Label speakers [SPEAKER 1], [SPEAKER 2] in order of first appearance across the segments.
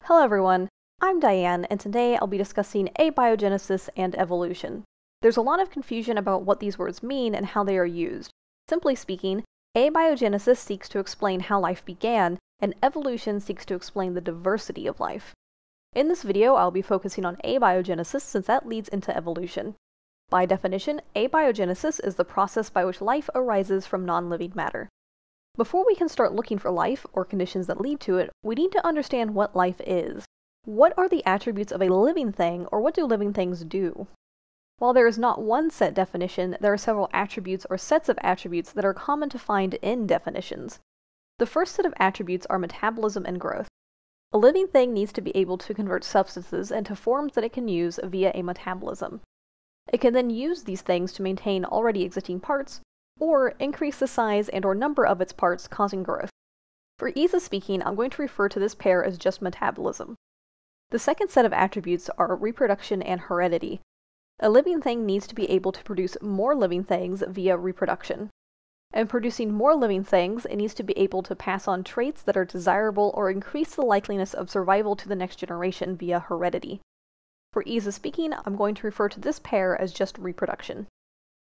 [SPEAKER 1] Hello everyone, I'm Diane, and today I'll be discussing abiogenesis and evolution. There's a lot of confusion about what these words mean and how they are used. Simply speaking, abiogenesis seeks to explain how life began, and evolution seeks to explain the diversity of life. In this video, I'll be focusing on abiogenesis since that leads into evolution. By definition, abiogenesis is the process by which life arises from non-living matter. Before we can start looking for life, or conditions that lead to it, we need to understand what life is. What are the attributes of a living thing, or what do living things do? While there is not one set definition, there are several attributes or sets of attributes that are common to find in definitions. The first set of attributes are metabolism and growth. A living thing needs to be able to convert substances into forms that it can use via a metabolism. It can then use these things to maintain already existing parts, or increase the size and/or number of its parts, causing growth. For ease of speaking, I'm going to refer to this pair as just metabolism. The second set of attributes are reproduction and heredity. A living thing needs to be able to produce more living things via reproduction. In producing more living things, it needs to be able to pass on traits that are desirable or increase the likeliness of survival to the next generation via heredity. For ease of speaking, I'm going to refer to this pair as just reproduction.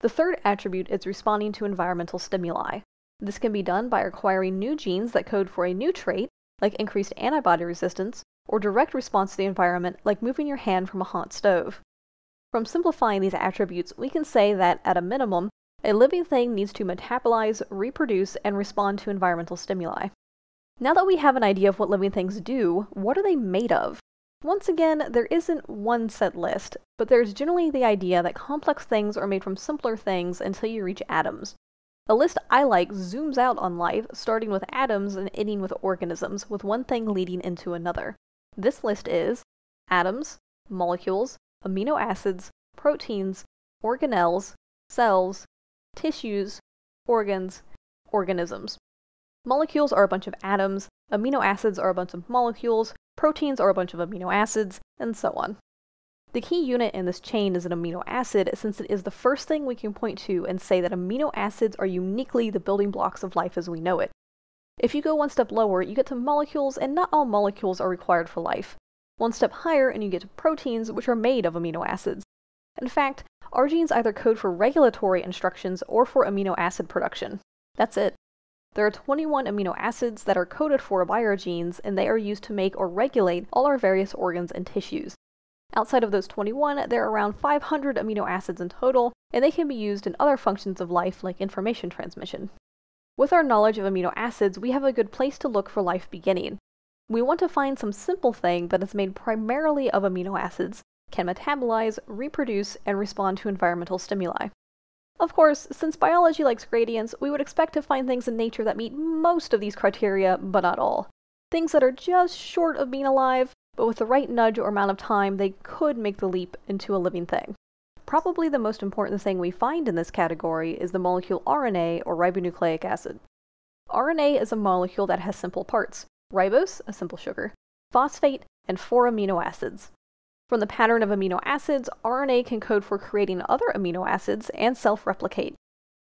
[SPEAKER 1] The third attribute is responding to environmental stimuli. This can be done by acquiring new genes that code for a new trait, like increased antibody resistance, or direct response to the environment, like moving your hand from a hot stove. From simplifying these attributes, we can say that, at a minimum, a living thing needs to metabolize, reproduce, and respond to environmental stimuli. Now that we have an idea of what living things do, what are they made of? Once again, there isn't one set list, but there's generally the idea that complex things are made from simpler things until you reach atoms. A list I like zooms out on life, starting with atoms and ending with organisms, with one thing leading into another. This list is atoms, molecules, amino acids, proteins, organelles, cells, tissues, organs, organisms. Molecules are a bunch of atoms, amino acids are a bunch of molecules, proteins are a bunch of amino acids, and so on. The key unit in this chain is an amino acid, since it is the first thing we can point to and say that amino acids are uniquely the building blocks of life as we know it. If you go one step lower, you get to molecules, and not all molecules are required for life. One step higher, and you get to proteins, which are made of amino acids. In fact, our genes either code for regulatory instructions or for amino acid production. That's it. There are 21 amino acids that are coded for by our genes, and they are used to make or regulate all our various organs and tissues. Outside of those 21, there are around 500 amino acids in total, and they can be used in other functions of life like information transmission. With our knowledge of amino acids, we have a good place to look for life beginning. We want to find some simple thing that is made primarily of amino acids, can metabolize, reproduce, and respond to environmental stimuli. Of course, since biology likes gradients, we would expect to find things in nature that meet most of these criteria, but not all. Things that are just short of being alive, but with the right nudge or amount of time, they could make the leap into a living thing. Probably the most important thing we find in this category is the molecule RNA, or ribonucleic acid. RNA is a molecule that has simple parts: ribose, a simple sugar, phosphate, and 4 amino acids. From the pattern of amino acids, RNA can code for creating other amino acids and self-replicate.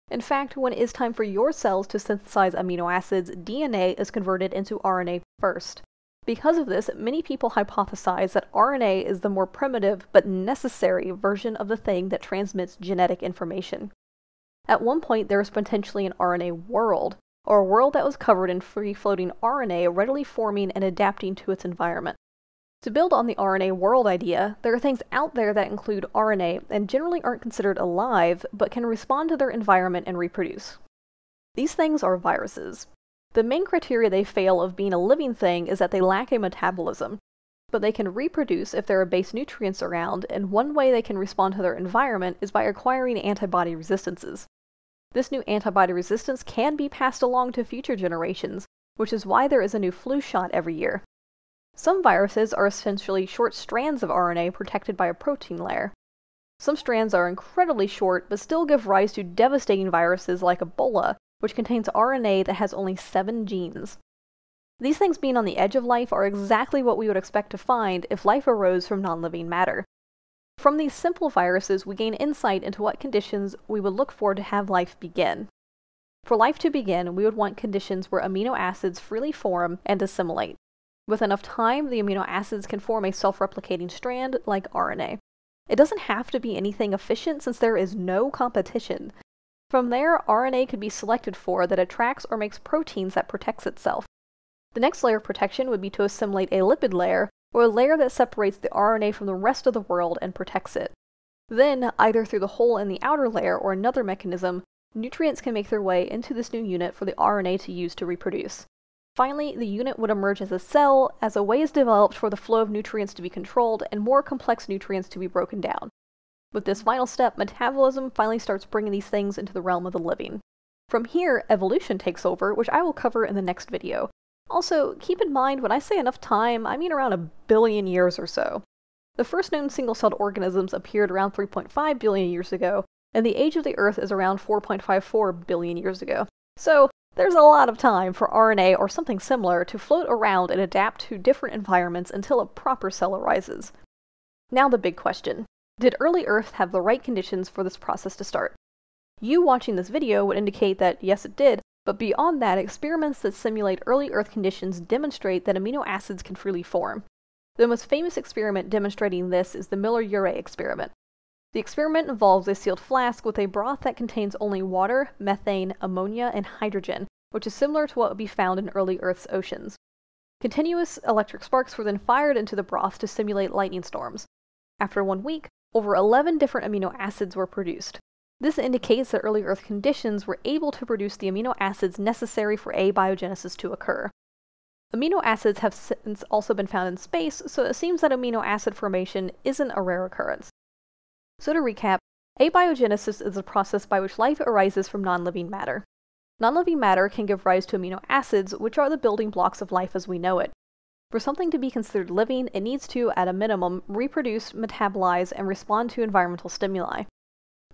[SPEAKER 1] In fact, when it is time for your cells to synthesize amino acids, DNA is converted into RNA first. Because of this, many people hypothesize that RNA is the more primitive but necessary version of the thing that transmits genetic information. At one point, there was potentially an RNA world, or a world that was covered in free-floating RNA readily forming and adapting to its environment. To build on the RNA world idea, there are things out there that include RNA and generally aren't considered alive, but can respond to their environment and reproduce. These things are viruses. The main criteria they fail of being a living thing is that they lack a metabolism, but they can reproduce if there are base nutrients around, and one way they can respond to their environment is by acquiring antibody resistances. This new antibody resistance can be passed along to future generations, which is why there is a new flu shot every year. Some viruses are essentially short strands of RNA protected by a protein layer. Some strands are incredibly short, but still give rise to devastating viruses like Ebola, which contains RNA that has only 7 genes. These things being on the edge of life are exactly what we would expect to find if life arose from non-living matter. From these simple viruses, we gain insight into what conditions we would look for to have life begin. For life to begin, we would want conditions where amino acids freely form and assimilate. With enough time, the amino acids can form a self-replicating strand like RNA. It doesn't have to be anything efficient since there is no competition. From there, RNA could be selected for that attracts or makes proteins that protects itself. The next layer of protection would be to assimilate a lipid layer, or a layer that separates the RNA from the rest of the world and protects it. Then, either through the hole in the outer layer or another mechanism, nutrients can make their way into this new unit for the RNA to use to reproduce. Finally, the unit would emerge as a cell as a way is developed for the flow of nutrients to be controlled and more complex nutrients to be broken down. With this final step, metabolism finally starts bringing these things into the realm of the living. From here, evolution takes over, which I will cover in the next video. Also, keep in mind when I say enough time, I mean around 1 billion years or so. The first known single-celled organisms appeared around 3.5 billion years ago, and the age of the Earth is around 4.54 billion years ago. So, there's a lot of time for RNA or something similar to float around and adapt to different environments until a proper cell arises. Now the big question. Did early Earth have the right conditions for this process to start? You watching this video would indicate that yes it did, but beyond that, experiments that simulate early Earth conditions demonstrate that amino acids can freely form. The most famous experiment demonstrating this is the Miller-Urey experiment. The experiment involves a sealed flask with a broth that contains only water, methane, ammonia, and hydrogen, which is similar to what would be found in early Earth's oceans. Continuous electric sparks were then fired into the broth to simulate lightning storms. After 1 week, over 11 different amino acids were produced. This indicates that early Earth conditions were able to produce the amino acids necessary for abiogenesis to occur. Amino acids have since also been found in space, so it seems that amino acid formation isn't a rare occurrence. So to recap, abiogenesis is a process by which life arises from non-living matter. Non-living matter can give rise to amino acids, which are the building blocks of life as we know it. For something to be considered living, it needs to, at a minimum, reproduce, metabolize, and respond to environmental stimuli.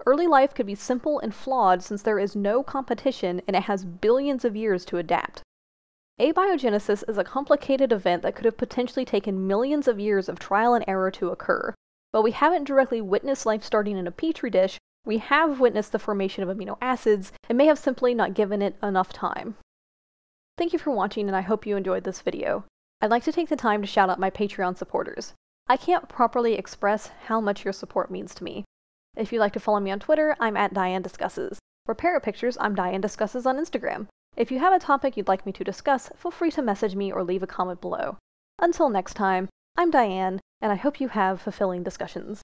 [SPEAKER 1] Early life could be simple and flawed since there is no competition and it has billions of years to adapt. Abiogenesis is a complicated event that could have potentially taken millions of years of trial and error to occur. While we haven't directly witnessed life starting in a petri dish, we have witnessed the formation of amino acids and may have simply not given it enough time. Thank you for watching, and I hope you enjoyed this video. I'd like to take the time to shout out my Patreon supporters. I can't properly express how much your support means to me. If you'd like to follow me on Twitter, I'm at DianeDiscusses. For parrot pictures, I'm DianeDiscusses on Instagram. If you have a topic you'd like me to discuss, feel free to message me or leave a comment below. Until next time, I'm Diane, and I hope you have fulfilling discussions.